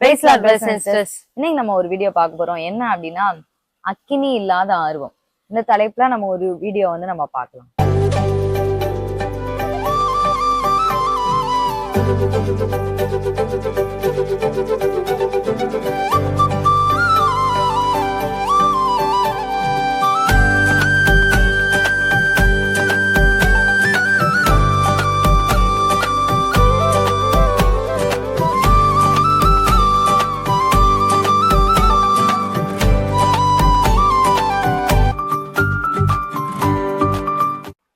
Price lord brothers and sisters. இன்னைக்கு நம்ம ஒரு வீடியோ பார்க்க போறோம். என்ன அப்படின்னா, அக்கினி இல்லாத ஆர்வம். இந்த தலைப்புல நம்ம ஒரு வீடியோ வந்து நம்ம பார்க்கலாம்.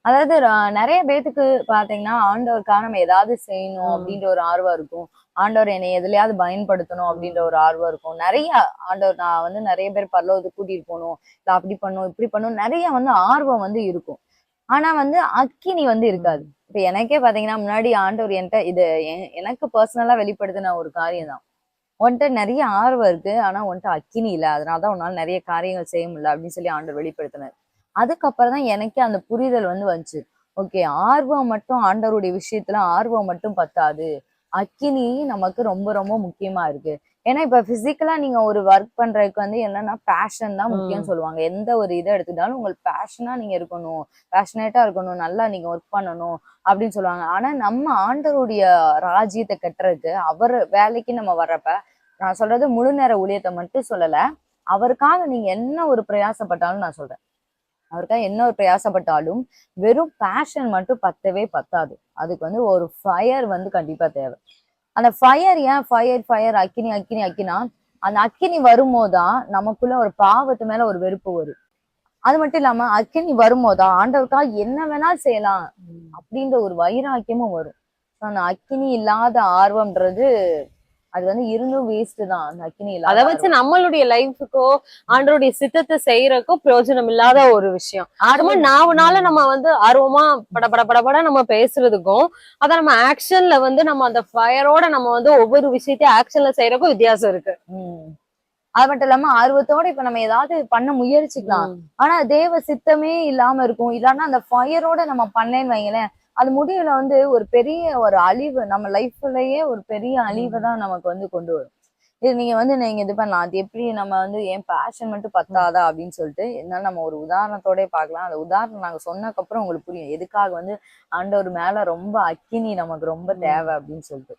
அதாவது நிறைய பேத்துக்கு பாத்தீங்கன்னா, ஆண்டவருக்காக நம்ம ஏதாவது செய்யணும் அப்படின்ற ஒரு ஆர்வம் இருக்கும். ஆண்டவர் என்னை எதுலயாவது பயன்படுத்தணும் அப்படின்ற ஒரு ஆர்வம் இருக்கும். நிறைய ஆண்டவர் நான் வந்து நிறைய பேர் பரலோகத்துக்கு கூட்டிட்டு போகணும், இல்ல அப்படி பண்ணும் இப்படி பண்ணும், நிறைய வந்து ஆர்வம் வந்து இருக்கும். ஆனா வந்து அக்கினி வந்து இருக்காது. இப்ப எனக்கே பாத்தீங்கன்னா, முன்னாடி ஆண்டவர் என்கிட்ட இது எனக்கு பர்சனலா வெளிப்படுத்தின ஒரு காரியம் தான். உன்கிட்ட நிறைய ஆர்வம் இருக்கு, ஆனா உன்கிட்ட அக்கினி இல்ல, அதனாலதான் உன்னால நிறைய காரியங்கள் செய்ய முடியல அப்படின்னு சொல்லி ஆண்டவர் வெளிப்படுத்தினார். அதுக்கப்புறம் தான் எனக்கே அந்த புரிதல் வந்து வந்துச்சு. ஓகே, ஆர்வம் மட்டும் ஆண்டவருடைய விஷயத்துல ஆர்வம் மட்டும் பத்தாது, அக்கினி நமக்கு ரொம்ப ரொம்ப முக்கியமா இருக்கு. ஏன்னா இப்ப பிசிக்கலா நீங்க ஒரு ஒர்க் பண்றதுக்கு வந்து என்னன்னா பேஷன் தான் முக்கியம் சொல்லுவாங்க. எந்த ஒரு இதை எடுத்துக்கிட்டாலும் உங்களுக்கு பேஷனா நீங்க இருக்கணும், பேஷனேட்டா இருக்கணும், நல்லா நீங்க ஒர்க் பண்ணணும் அப்படின்னு சொல்லுவாங்க. ஆனா நம்ம ஆண்டவருடைய ராஜ்யத்தை கட்டுறதுக்கு அவர் வேலைக்கு நம்ம வர்றப்ப, நான் சொல்றது முழு நேர ஊழியத்தை மட்டும் சொல்லல, அவருக்காக நீங்க என்ன ஒரு பிரயாசப்பட்டாலும் நான் சொல்றேன், அவருக்காக என்ன ஒரு பிரயாசப்பட்டாலும் வெறும் பேஷன் மட்டும் பத்தவே பத்தாது. அதுக்கு வந்து ஒரு ஃபயர் வந்து கண்டிப்பா தேவை. அந்த ஃபயர் ஏன் ஃபயர் ஃபயர் அக்கினி அக்கினி அக்கினா, அந்த அக்கினி வரும்போதுதான் நமக்குள்ள ஒரு பாவத்து மேல ஒரு வெறுப்பு வரும். அது மட்டும் இல்லாம அக்கினி வரும்போதுதான் ஆண்டவருக்காக என்ன வேணாலும் செய்யலாம் அப்படின்ற ஒரு வைராக்கியமும் வரும். அந்த அக்கினி இல்லாத ஆர்வம்ன்றது அது வந்து இருந்தும் வேஸ்ட் தான். அந்த அக்கினி இல்லாத அதை வச்சு நம்மளுடைய லைஃபுக்கோ ஆண்டருடைய சித்தத்தை செய்யறக்கோ பிரயோஜனம் இல்லாத ஒரு விஷயம். நாவனால நம்ம வந்து ஆர்வமா பட நம்ம பேசுறதுக்கும், அத நம்ம ஆக்ஷன்ல வந்து நம்ம அந்த ஃபயரோட நம்ம வந்து ஒவ்வொரு விஷயத்தையும் ஆக்ஷன்ல செய்யறக்கும் வித்தியாசம் இருக்கு. அது மட்டும் இல்லாம ஆர்வத்தோட இப்ப நம்ம ஏதாவது பண்ண முயற்சிக்கலாம், ஆனா தேவ சித்தமே இல்லாம இருக்கும். இல்லன்னா அந்த ஃபயரோட நம்ம பண்ணேன்னு வைங்களேன், அது முடிவுல வந்து ஒரு பெரிய ஒரு அழிவு, நம்ம லைஃப்லயே ஒரு பெரிய அழிவை தான் நமக்கு வந்து கொண்டு வரும். இது நீங்க இது பண்ணலாம். அது எப்படி நம்ம வந்து ஏன் பேஷன் மட்டும் பத்தாதா அப்படின்னு சொல்லிட்டு இருந்தாலும் நம்ம ஒரு உதாரணத்தோட பார்க்கலாம். அந்த உதாரணம் நாங்க சொன்னதுக்கு அப்புறம் உங்களுக்கு புரியும் எதுக்காக வந்து ஆண்டவர் மேல ரொம்ப அக்கினி நமக்கு ரொம்ப தேவை அப்படின்னு சொல்லிட்டு.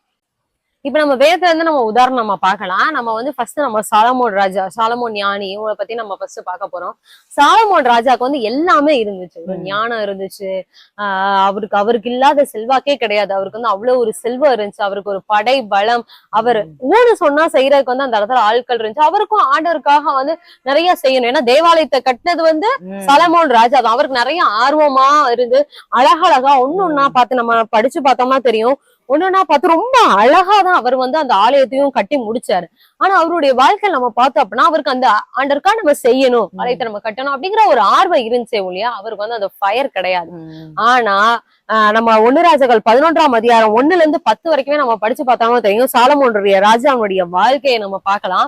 இப்ப நம்ம வேதத்துல இருந்து நம்ம உதாரணமா பார்க்கலாம். நம்ம வந்து ஃபர்ஸ்ட் நம்ம சாலமோன் ராஜா, சாலமோன் ஞானி, இவங்களை பத்தி நம்ம ஃபர்ஸ்ட் பார்க்க போறோம். சாலமோன் ராஜாக்கு வந்து எல்லாமே இருந்துச்சு. ஒரு ஞானம் இருந்துச்சு, அவருக்கு இல்லாத செல்வாக்கே கிடையாது. அவருக்கு வந்து அவ்வளவு ஒரு செல்வம் இருந்துச்சு, அவருக்கு ஒரு படை பலம், அவர் ஊன்னு சொன்னா செய்யறதுக்கு வந்து அந்த இடத்துல ஆட்கள் இருந்துச்சு. அவருக்கும் ஆண்டவருக்காக வந்து நிறைய செய்யணும். ஏன்னா தேவாலயத்தை கட்டினது வந்து சாலமோன் ராஜா தான். அவருக்கு நிறைய ஆர்வமா இருந்து அழகழகா ஒன்னொன்னா பார்த்து நம்ம படிச்சு பார்த்தோம்னா தெரியும். ஒன்னொன்னா பார்த்து ரொம்ப அழகாதான் அவர் வந்து அந்த ஆலயத்தையும் கட்டி முடிச்சாரு. ஆனா அவருடைய வாழ்க்கையில நம்ம பார்த்தோம் அப்படின்னா, அவருக்கு அந்த ஆண்டருக்கா நம்ம செய்யணும், ஆலயத்தை நம்ம கட்டணும் அப்படிங்கிற ஒரு ஆர்வம் இருந்துச்சே ஒழியா அவருக்கு வந்து அந்த ஃபயர் கிடையாது. ஆனா நம்ம 1 ராஜாக்கள் 11ஆம் அதிகாரம் 1-10 வரைக்குமே நம்ம படிச்சு பார்த்தாலும் தெரியும். சாலமோனுடைய ராஜாவுடைய வாழ்க்கையை நம்ம பார்க்கலாம்.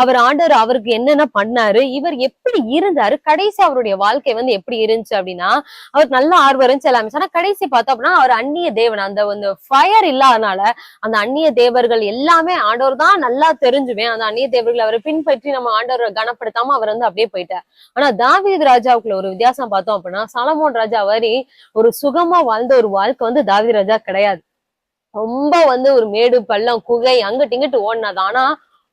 அவர் ஆண்டவர் அவருக்கு என்னென்ன பண்ணாரு, இவர் எப்படி இருந்தாரு, கடைசி அவருடைய வாழ்க்கை வந்து எப்படி இருந்துச்சு அப்படின்னா, அவருக்கு நல்ல ஆர்வம் இருந்துச்சு எல்லாமே. ஆனா கடைசி பார்த்தோம் அப்படின்னா, அவர் அந்நிய தேவன், அந்த ஃபயர் இல்லாதனால அந்த அந்நிய தேவர்கள் எல்லாமே ஆண்டவர் தான் நல்லா தெரிஞ்சுவேன், அந்த அந்நிய தேவர்கள் அவரை பின்பற்றி நம்ம ஆண்டவரை கனப்படுத்தாம அவர் வந்து அப்படியே போயிட்டார். ஆனா தாவீது ராஜாவுக்குள்ள ஒரு வித்தியாசம் பார்த்தோம் அப்படின்னா, சாலமோன் ராஜா வரி ஒரு சுகமா வாழ்ந்த ஒரு வாழ்க்கை வந்து தாவீது ராஜா கிடையாது. ரொம்ப வந்து ஒரு மேடு பள்ளம் குகை அங்கிட்டு இங்கிட்டு ஓடினது. ஆனா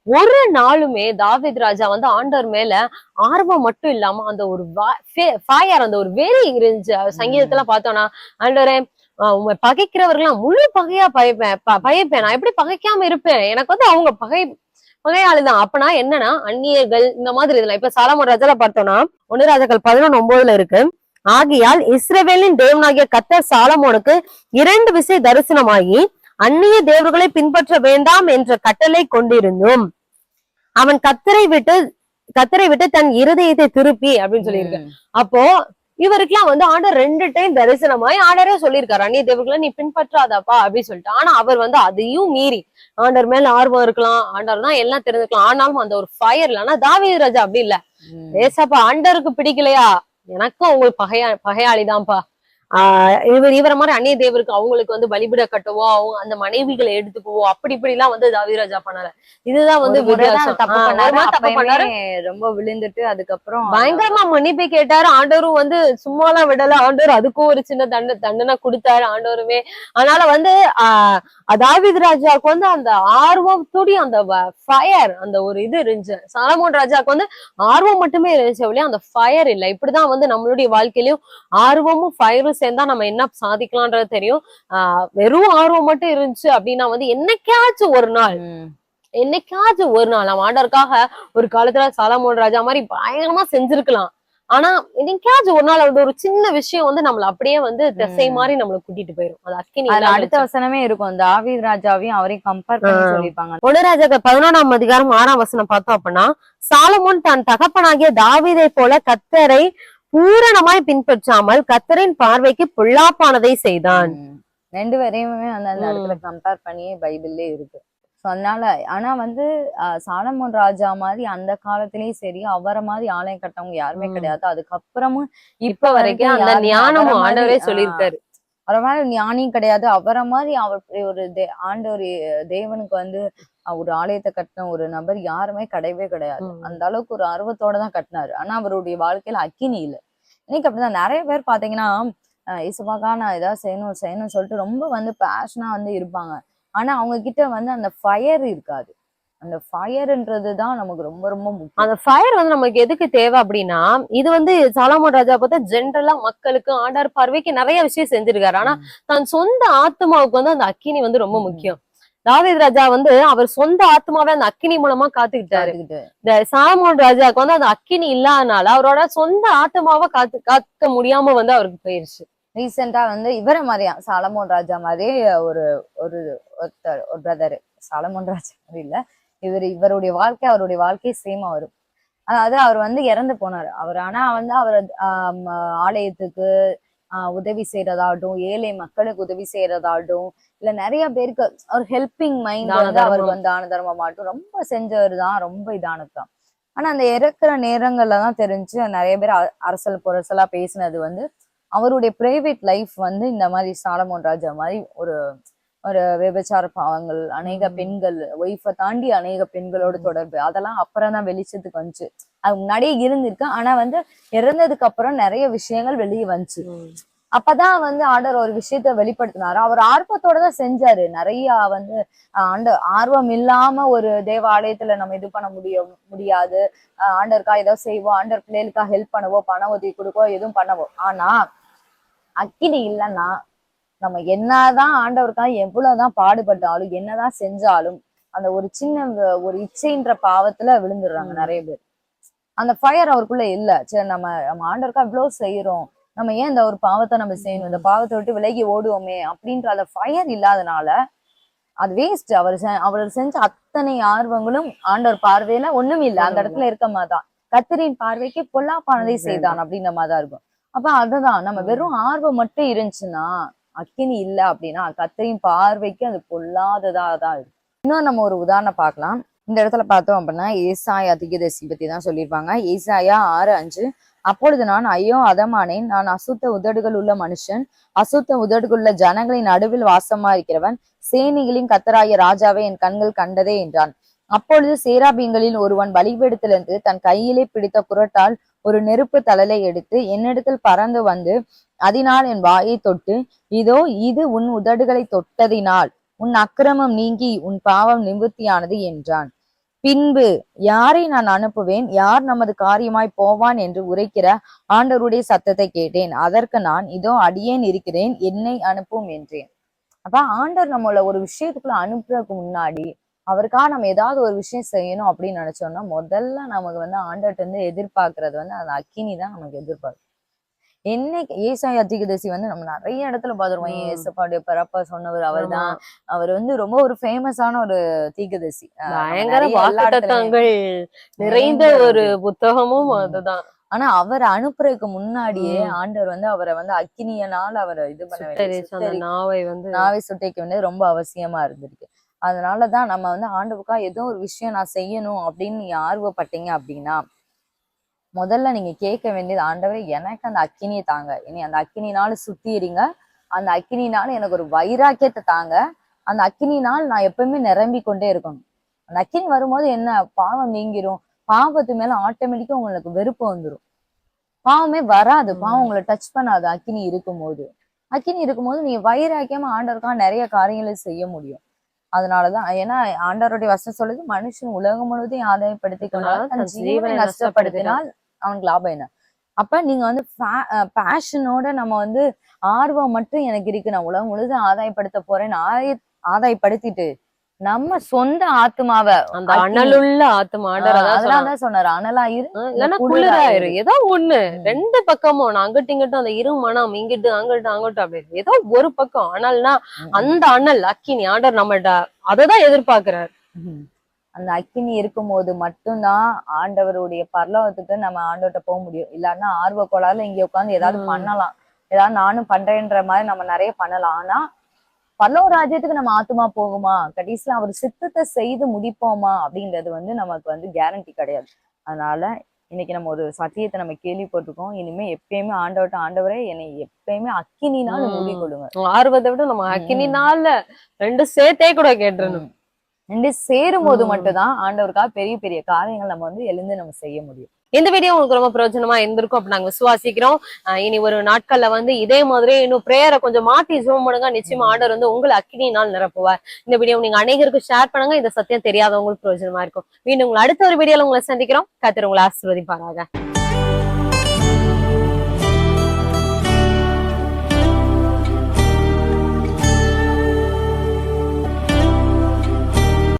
ஒரு நாளுமே தாவீது ராஜா வந்து ஆண்டவர் மேல ஆர்வம் மட்டும் இல்லாம அந்த ஒரு ஃபயர், அந்த ஒரு வெறி இருந்துச்சு. சங்கீதத்துல பார்த்தோம்னா, ஆண்டவரே உங்க பகைக்கிறவர்கள்லாம் முழு பகையா பகைப்பேன், நான் எப்படி பகைக்காம இருப்பேன், எனக்கு வந்து அவங்க பகையாளிதான். அப்பனா என்னன்னா அந்நியர்கள் இந்த மாதிரி இதெல்லாம். இப்ப சாலமோன் ராஜால பார்த்தோம்னா 1 ராஜாக்கள் 11:9 இருக்கு. ஆகையால் இஸ்ரவேலின் தேவனாகிய கர்த்தர் சாலமோனுக்கு 2 விசை தரிசனமாகி அந்நிய தேவர்களை பின்பற்ற வேண்டாம் என்ற கட்டளை கொண்டிருந்தும் அவன் கர்த்தரை விட்டு தன் இருதயத்தை திருப்பி அப்படின்னு சொல்லியிருக்கு. அப்போ இவருக்குலாம் வந்து ஆண்டர் 2 டைம் தரிசனமாய் ஆண்டரே சொல்லியிருக்காரு, அந்நிய தேவர்களை நீ பின்பற்றாதாப்பா அப்படின்னு சொல்லிட்டு. ஆனா அவர் வந்து அதையும் மீறி ஆண்டர் மேல ஆர்வம் இருக்கலாம், ஆண்டர் தான் எல்லாம் தெரிஞ்சுக்கலாம், ஆனாலும் அந்த ஒரு ஃபயர் இல்ல. ஆனா தாவீது ராஜா அப்படி இல்ல. ஏசப்பா ஆண்டருக்கு பிடிக்கலையா, எனக்கும் உங்களுக்கு பகையாளிதான்ப்பா, இவரை மாதிரி அந்நிய தேவருக்கு அவங்களுக்கு வந்து பலிபிட கட்டவோ அவங்க அந்த மனைவிகளை எடுத்துக்குவோ அப்படி இப்படி எல்லாம் வந்து தாவீது ராஜா பண்ணல. இதுதான் வந்து ஒரு முறைதான் வித்தியாசம். தப்பு ஒரு பண்ணாரு, முறை தப்பு அப்பயுமே பண்ணாரு, ரொம்ப விழுந்துட்டு அதுக்கப்புறம் பயங்கரமா மன்னிப்பு கேட்டாரு. ஆண்டவரும் வந்து சும்மாலாம் விடல. ஆண்டவர் அதுக்கும் ஒரு சின்ன தண்டனை கொடுத்தாரு ஆண்டவருமே. அதனால வந்து தாவீது ராஜாவுக்கு வந்து அந்த ஆர்வத்தோட அந்த ஃபயர் அந்த ஒரு இது இருந்துச்சு. சாலமோன் ராஜாவுக்கு வந்து ஆர்வம் மட்டுமே இருந்துச்சு ஒழிய அந்த ஃபயர் இல்ல. இப்படிதான் வந்து நம்மளுடைய வாழ்க்கையிலயும் ஆர்வமும் ஃபயரும் சேர்ந்தா நம்ம என்ன சாதிக்கலாம்ன்றது தெரியும். வெறும் ஆர்வம் மட்டும் இருந்துச்சு அப்படின்னா வந்து என்னைக்காச்சும் ஒரு நாள் நம்ம ஆண்டவருக்காக ஒரு காலத்துல சாலமோன் ராஜா மாதிரி பயங்கரமா செஞ்சிருக்கலாம். ஆனா என்னைக்காச்சும் ஒரு நாள் வந்து ஒரு சின்ன விஷயம் வந்து நம்மள அப்படியே வந்து திசை மாதிரி நம்மள கூட்டிட்டு போயிரும். அது அக்கினி அதுல இல்லாம அடுத்த வசனமே இருக்கும், தாவீது ராஜாவையும் அவரையும் கம்பேர் பண்ணி சொல்லியிருப்பாங்க. 1 ராஜாக்கள் 11ஆம் அதிகாரம் 6ஆம் வசனம் பார்த்தோம் அப்படின்னா, சாலமோன் தன் தகப்பனாகிய தாவீதை போல கர்த்தரை பூரணமாய் பின்பற்றாமல் கர்த்தரின் பார்வைக்கு பொல்லாப்பானதை செய்தான். 2 பேரையுமே வந்து அந்த இடத்துல கம்பேர் பண்ணியே பைபிள்லே இருக்கு. சோ அதனால ஆனா வந்து சாலமோன் ராஜா மாதிரி அந்த காலத்திலயும் சரி, அவரை மாதிரி ஆலயம் கட்டவங்க யாருமே கிடையாது. அதுக்கப்புறமும் இப்ப வரைக்கும் அந்த ஞானமும் ஆண்டவரே சொல்லியிருக்காரு. அவரை மாதிரி ஞானியும் கிடையாது. அவரை மாதிரி அவர் ஒரு ஆண்டவர் தேவனுக்கு வந்து ஒரு ஆலயத்தை கட்டின ஒரு நபர் யாருமே கிடையவே கிடையாது. அந்த அளவுக்கு ஒரு ஆர்வத்தோட தான் கட்டினாரு. ஆனா அவருடைய வாழ்க்கையில அக்கினி இல்லை. இன்னைக்கு அப்படிதான் நிறைய பேர் பாத்தீங்கன்னா இசுவாக்கா நான் ஏதாவது செய்யணும்னு சொல்லிட்டு ரொம்ப வந்து பேஷனா வந்து இருப்பாங்க. ஆனா அவங்க கிட்ட வந்து அந்த ஃபயர் இருக்காது. அந்த ஃபயர்ன்றதுதான் நமக்கு ரொம்ப ரொம்ப முக்கியம். அந்த ஃபயர் வந்து நமக்கு எதுக்கு தேவை அப்படின்னா, இது வந்து சாலமோன் ராஜா பார்த்தா ஜென்ரலா மக்களுக்கு ஆண்டவர் பார்வைக்கு நிறைய விஷயம் செஞ்சிருக்காரு. ஆனா தன் சொந்த ஆத்மாவுக்கு வந்து அந்த அக்கினி வந்து ரொம்ப முக்கியம். தாவீது ராஜா வந்து அவர் சொந்த ஆத்மாவை அந்த அக்கினி மூலமா காத்துக்கிட்டாரு. இந்த சாலமோன் ராஜாவுக்கு வந்து அந்த அக்கினி இல்லாதனால அவரோட சொந்த ஆத்மாவை காக்க முடியாம வந்து அவருக்கு போயிருச்சு. ரீசெண்டா வந்து இவரை மாதிரியா சாலமோன் ராஜா மாதிரியே ஒரு ஒரு ஒருத்தர் ஒரு பிரதர், சாலமோன் ராஜா மாதிரி இல்ல, இவருடைய அவருடைய வாழ்க்கை சேமா வரும். அதாவது அவர் வந்து இறந்து போனாரு. ஆனா வந்து அவர் ஆலயத்துக்கு உதவி செய்யறதாகட்டும், ஏழை மக்களுக்கு உதவி செய்யறதாகட்டும், இல்ல நிறைய பேருக்கு ஒரு ஹெல்பிங் மைண்ட் வந்து அவருக்கு வந்து தான தர்மமாகட்டும் ரொம்ப செஞ்சவர் தான், ரொம்ப இதானதுதான். ஆனா அந்த இறக்குற நேரங்கள்ல தான் தெரிஞ்சு நிறைய பேர் அரசல் புரசலா பேசினது வந்து அவருடைய பிரைவேட் லைஃப் வந்து இந்த மாதிரி சாலமோன் ராஜா மாதிரி ஒரு ஒரு விபச்சார பாவங்கள், அநேக பெண்கள், ஒய்ஃபை தாண்டி அநேக பெண்களோட தொடர்பு, அதெல்லாம் அப்புறம் தான் வெளிச்சத்துக்கு வந்துச்சு. அது முன்னாடியே இருந்திருக்கு. ஆனா வந்து இறந்ததுக்கு அப்புறம் நிறைய விஷயங்கள் வெளியே வந்துச்சு. அப்பதான் வந்து ஆண்டவர் ஒரு விஷயத்த வெளிப்படுத்தினாரு. அவர் ஆர்வத்தோட தான் செஞ்சாரு. நிறைய வந்து ஆர்வம் இல்லாம ஒரு தேவாலயத்துல நம்ம இது பண்ண முடியாது. ஆண்டருக்கா ஏதோ செய்வோம், ஆண்டர் பிள்ளைகளுக்கா ஹெல்ப் பண்ணவோ, பண உதவி கொடுக்கவோ, எதுவும் பண்ணவோ. ஆனா அக்கினி இல்லைன்னா நம்ம என்னதான் ஆண்டவருக்காக எவ்வளவுதான் பாடுபட்டாலும் என்னதான் செஞ்சாலும் அந்த ஒரு சின்ன ஒரு இச்சைன்ற பாவத்துல விழுந்துடுறாங்க நிறைய பேர். அந்த ஃபயர் அவருக்குள்ள இல்ல. சரி நம்ம ஆண்டவருக்கா இவ்வளவு செய்யறோம், நம்ம ஏன் இந்த ஒரு பாவத்தை நம்ம செய்யணும், இந்த பாவத்தை விட்டு விலகி ஓடுவோமே அப்படின்ற அந்த ஃபயர் இல்லாதனால அது வேஸ்ட். அவர் செஞ்ச அத்தனை ஆர்வங்களும் ஆண்டவர் பார்வையில ஒண்ணும் இல்லை, அந்த இடத்துல இருக்க மாதிரிதான். கர்த்தரின் பார்வைக்கு பொல்லாப்பானதை செய்தான் அப்படின்ற மாதிரிதான் இருக்கும். அப்ப அதுதான் நம்ம வெறும் ஆர்வம் மட்டும் இருந்துச்சுன்னா, அக்கினி இல்ல அப்படின்னா கர்த்தரின் பார்வைக்கு அது பொல்லாததான் இருக்கு. இன்னும் நம்ம ஒரு உதாரணம் பார்க்கலாம். இந்த இடத்துல பார்த்தோம் அப்படின்னா ஏசாயா தீர்க்கதரிசி பத்தி தான் சொல்லியிருப்பாங்க. ஏசாயா 6:5, அப்பொழுது நான் ஐயோ அதமானேன், நான் அசுத்த உதடுகள் உள்ள மனுஷன், அசுத்த உதடுகளுள்ள ஜனங்களின் நடுவில் வாசமா இருக்கிறவன், சேனைகளின் கர்த்தராகிய ராஜாவை என் கண்கள் கண்டதே என்றான். அப்பொழுது சேராபீன்களில் ஒருவன் பலிபீடத்திலிருந்து தன் கையிலே பிடித்த குறட்டால் ஒரு நெருப்பு தழலை எடுத்து என்னிடத்தில் பறந்து வந்து அதனால் என் வாயை தொட்டு, இதோ இது உன் உதடுகளை தொட்டதினால் உன் அக்கிரமம் நீங்கி உன் பாவம் நிவர்த்தியானது என்றான். பின்பு யாரை நான் அனுப்புவேன், யார் நமது காரியமாய் போவான் என்று உரைக்கிற ஆண்டவருடைய சத்தத்தை கேட்டேன். அதற்கு நான், இதோ அடியேன் இருக்கிறேன், என்னை அனுப்பும் என்றேன். அப்ப ஆண்டவர் நம்மள ஒரு விஷயத்துக்குள்ள அனுப்புறதுக்கு முன்னாடி அவருக்காக நம்ம ஏதாவது ஒரு விஷயம் செய்யணும் அப்படின்னு நினைச்சோம்னா முதல்ல நமக்கு வந்து ஆண்டவர்கிட்ட இருந்து எதிர்பார்க்கறது வந்து அந்த அக்கினி தான் நமக்கு எதிர்பார்க்கும். என்னைக்கு ஏசாயா தீர்க்கதரிசி வந்து நம்ம நிறைய இடத்துல பாத்துருவோம். ஏசப்பாடைய பிறப்பா சொன்னவர் அவர் தான். அவர் வந்து ரொம்ப ஒரு ஃபேமஸான ஒரு தீர்க்கதரிசி. பயங்கர வாக்குத்தத்தங்கள் நிறைந்த ஒரு புத்தகமும் அதுதான். ஆனா அவரை அனுப்புறதுக்கு முன்னாடியே ஆண்டவர் வந்து அவரை வந்து அக்கினியனால அவரை இது பண்ண வேண்டிய நாவை சுட்டைக்க வேண்டியது ரொம்ப அவசியமா இருந்திருக்கு. அதனாலதான் நம்ம வந்து ஆண்டவருக்கா ஏதோ ஒரு விஷயம் நான் செய்யணும் அப்படின்னு நீ ஆர்வப்பட்டீங்க அப்படின்னா முதல்ல நீங்க கேட்க வேண்டியது, ஆண்டவரே எனக்கு அந்த அக்கினியை தாங்க, இனி அந்த அக்கினினால சுத்திடுங்க, அந்த அக்கினினால எனக்கு ஒரு வைராக்கியத்தை தாங்க, அந்த அக்கினினால் நான் எப்பவுமே நிரம்பி கொண்டே இருக்கணும். அந்த அக்கினி வரும்போது என்ன, பாவம் நீங்கிரும், பாவத்து மேல ஆட்டோமேட்டிக்கா உங்களுக்கு வெறுப்பு வந்துடும். பாவமே வராது, பாவம் உங்களை டச் பண்ணாது. அக்கினி இருக்கும்போது நீங்க வைராக்கியமா ஆண்டவருக்காக நிறைய காரியங்களை செய்ய முடியும். அதனாலதான், ஏன்னா ஆண்டவருடைய வசனம் சொல்லுது, மனுஷன் உலகம் முழுவதையும் ஆதாயப்படுத்திக் கொண்டால் தன் ஜீவனை நஷ்டப்படுத்தினால் அவனுக்கு லாபம் என்ன. அப்ப நீங்க வந்து பேஷனோட நம்ம வந்து ஆர்வம் மட்டும் எனக்கு இருக்கு, நான் உலகம் முழுதும் ஆதாயப்படுத்த போறேன்னு ஆதாயப்படுத்திட்டு நம்ம சொந்த ஆத்மாவை, அந்த அனலுள்ள ஆத்மா அதனாலதான் சொன்னாரு, அனலாயிரு இல்லன்னா குளிராயிரு, ஏதோ ஒண்ணு. ரெண்டு பக்கமும் நான் அங்கிட்டு இங்கிட்டும் அந்த இரு மனம் இங்கிட்டு அங்கிட்டு அங்கிட்டும் அப்படி ஏதோ ஒரு பக்கம் அனல்னா அந்த அனல் அக்கினி ஆண்டவர் நம்மள்ட்ட அததான் எதிர்பார்க்கிறாரு. அந்த அக்கினி இருக்கும்போது மட்டும்தான் ஆண்டவருடைய பரலோகத்துக்கு நம்ம ஆண்டவர்கிட்ட போக முடியும். இல்லன்னா ஆர்வ கோளாறுல இங்க உட்காந்து ஏதாவது பண்ணலாம், ஏதாவது நானும் பண்றேன்ற மாதிரி நம்ம நிறைய பண்ணலாம். ஆனா பரலோக ராஜ்யத்துக்கு நம்ம ஆத்துமா போகுமா, கடைசியில அவர் சித்தத்தை செய்து முடிப்போமா அப்படின்றது வந்து நமக்கு வந்து கேரண்டி கிடையாது. அதனால இன்னைக்கு நம்ம ஒரு சத்தியத்தை நம்ம கேள்விப்பட்டிருக்கோம். இனிமே எப்பயுமே ஆண்டவர்கிட்ட, ஆண்டவரே என்னை எப்பயுமே அக்கினினால மூடிக்கொள்ளுங்க. ஆர்வத்தை விட நம்ம அக்கினினால ரெண்டு சேர்த்தே கூட கேட்டுறணும். ரெண்டு சேரும் போது மட்டும்தான் ஆண்டவருக்காக பெரிய பெரிய காரியங்கள் நம்ம வந்து எழுந்து நம்ம செய்ய முடியும். இந்த வீடியோ உங்களுக்கு ரொம்ப பிரயோஜனமா இருந்திருக்கும் அப்படி நாங்க விசுவாசிக்கிறோம். இனி ஒரு நாட்கள்ல வந்து இதே மாதிரி இன்னும் பிரேயரை கொஞ்சம் மாத்தி ஜூம் பண்ணுங்க. நிச்சயமா ஆண்டவர் வந்து உங்களை அக்கினியினால் நிரப்புவார். இந்த வீடியோ நீங்க அநேகருக்கு ஷேர் பண்ணுங்க. இந்த சத்தியம் தெரியாதவங்களுக்கு பிரயோஜனமா இருக்கும். மீண்டும் உங்களை அடுத்த ஒரு வீடியோல உங்களை சந்திக்கிறோம். கர்த்தர் உங்களை ஆசீர்வதிப்பாராக.